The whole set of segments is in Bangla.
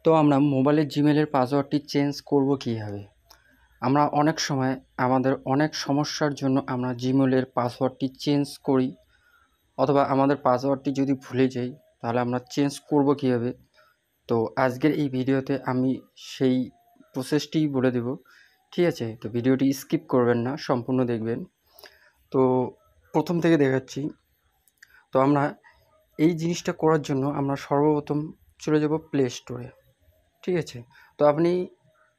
তো আমরা মোবাইলের জিমেলের পাসওয়ার্ডটি চেঞ্জ করব কীভাবে? আমরা অনেক সময় আমাদের অনেক সমস্যার জন্য আমরা জিমেলের পাসওয়ার্ডটি চেঞ্জ করি, অথবা আমাদের পাসওয়ার্ডটি যদি ভুলে যাই তাহলে আমরা চেঞ্জ করব কীভাবে? তো আজকের এই ভিডিওতে আমি সেই প্রসেসটিই বলে দেব। ঠিক আছে? তো ভিডিওটি স্কিপ করবেন না, সম্পূর্ণ দেখবেন। তো প্রথম থেকে দেখাচ্ছি। তো আমরা এই জিনিসটা করার জন্য আমরা সর্বপ্রথম চলে যাব প্লে স্টোরে। ঠিক আছে? তো আপনি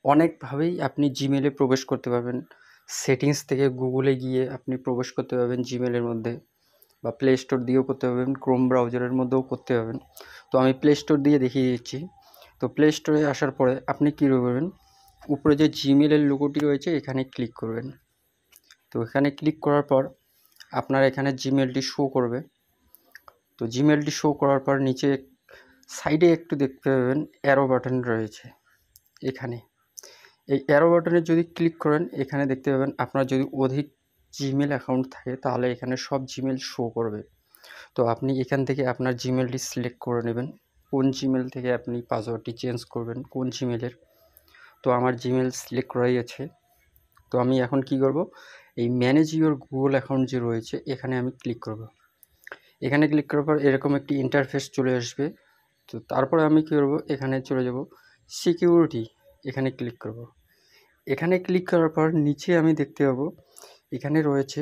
অনেকভাবেই আপনি জিমেলে প্রবেশ করতে পারবেন। সেটিংস থেকে গুগলে গিয়ে আপনি প্রবেশ করতে পারবেন জিমেলের মধ্যে, বা প্লে স্টোর দিয়েও করতে পারবেন, ক্রোম ব্রাউজারের মধ্যেও করতে পারবেন। তো আমি প্লে স্টোর দিয়ে দেখিয়ে দিচ্ছি। তো প্লে স্টোরে আসার পরে আপনি কী করবেন, উপরে যে জিমেলের লোগোটি রয়েছে এখানে ক্লিক করবেন। তো এখানে ক্লিক করার পর আপনার এখানে জিমেলটি শো করবে। তো জিমেলটি শো করার পর নিচে সাইডে একটু দেখতে পাবেন অ্যারো বাটন রয়েছে এখানে। এই অ্যারো বাটনে যদি ক্লিক করেন এখানে দেখতে পাবেন আপনার যদি অধিক জিমেল অ্যাকাউন্ট থাকে তাহলে এখানে সব জিমেল শো করবে। তো আপনি এখান থেকে আপনার জিমেলটি সিলেক্ট করে নেবেন, কোন জিমেল থেকে আপনি পাসওয়ার্ডটি চেঞ্জ করবেন, কোন জিমেলের। তো আমার জিমেল সিলেক্ট করাই আছে। তো আমি এখন কি করব, এই ম্যানেজ ইউর গুগল অ্যাকাউন্ট যে রয়েছে এখানে আমি ক্লিক করব। এখানে ক্লিক করার পর এরকম একটি ইন্টারফেস চলে আসবে। তো তারপরে আমি কী করব, এখানে চলে যাব সিকিউরিটি, এখানে ক্লিক করব। এখানে ক্লিক করার পর নিচে আমি দেখতে পাবো এখানে রয়েছে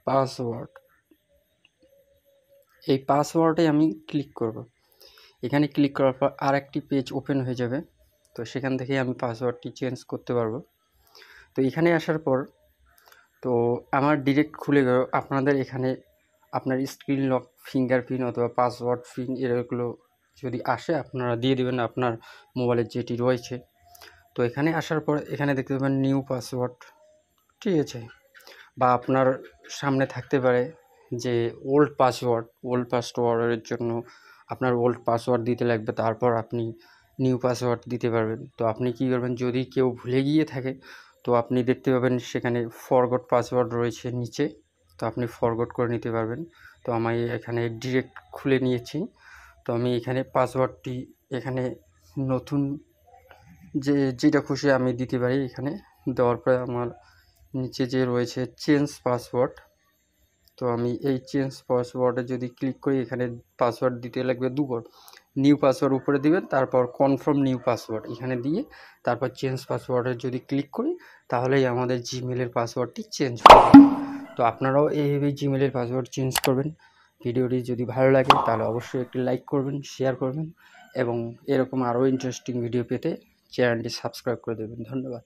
পাসওয়ার্ড। এই পাসওয়ার্ডে আমি ক্লিক করব। এখানে ক্লিক করার পর আর একটি পেজ ওপেন হয়ে যাবে। তো সেখান থেকে আমি পাসওয়ার্ডটি চেঞ্জ করতে পারবো। তো এখানে আসার পর তো আমার ডিরেক্ট খুলে গেল। আপনাদের এখানে আপনার স্ক্রিন লক, ফিঙ্গারপ্রিন্ট অথবা পাসওয়ার্ড পিন এগুলো যদি আসে আপনারা দিয়ে দেবেন আপনার মোবাইলের যেটি রয়েছে। তো এখানে আসার পর এখানে দেখতে পাবেন নিউ পাসওয়ার্ড। ঠিক আছে? বা আপনার সামনে থাকতে পারে যে ওল্ড পাসওয়ার্ডের জন্য আপনার ওল্ড পাসওয়ার্ড দিতে লাগবে, তারপর আপনি নিউ পাসওয়ার্ড দিতে পারবেন। তো আপনি কী করবেন, যদি কেউ ভুলে গিয়ে থাকে তো আপনি দেখতে পাবেন সেখানে ফরগট পাসওয়ার্ড রয়েছে নিচে, তো আপনি ফরগট করে নিতে পারবেন। তো আমি এখানে ডিরেক্ট খুলে নিয়েছি। তো আমি এখানে পাসওয়ার্ডটি এখানে নতুন যেটা খুশি আমি দিতে পারি। এখানে দেওয়ার পরে আমার নিচে যে রয়েছে চেঞ্জ পাসওয়ার্ড, তো আমি এই চেঞ্জ পাসওয়ার্ডে যদি ক্লিক করি এখানে পাসওয়ার্ড দিতে লাগবে দুবার। নিউ পাসওয়ার্ড উপরে দিবেন, তারপর কনফার্ম নিউ পাসওয়ার্ড এখানে দিয়ে তারপর চেঞ্জ পাসওয়ার্ডে যদি ক্লিক করি তাহলেই আমাদের জিমেলের পাসওয়ার্ডটি চেঞ্জ হবে। তো আপনারাও এইভাবেই জিমেলের পাসওয়ার্ড চেঞ্জ করবেন। ভিডিওটি যদি ভালো লাগে তাহলে অবশ্যই একটি লাইক করবেন, শেয়ার করবেন, এবং এরকম আরও ইন্টারেস্টিং ভিডিও পেতে চ্যানেলটি সাবস্ক্রাইব করে দেবেন। ধন্যবাদ।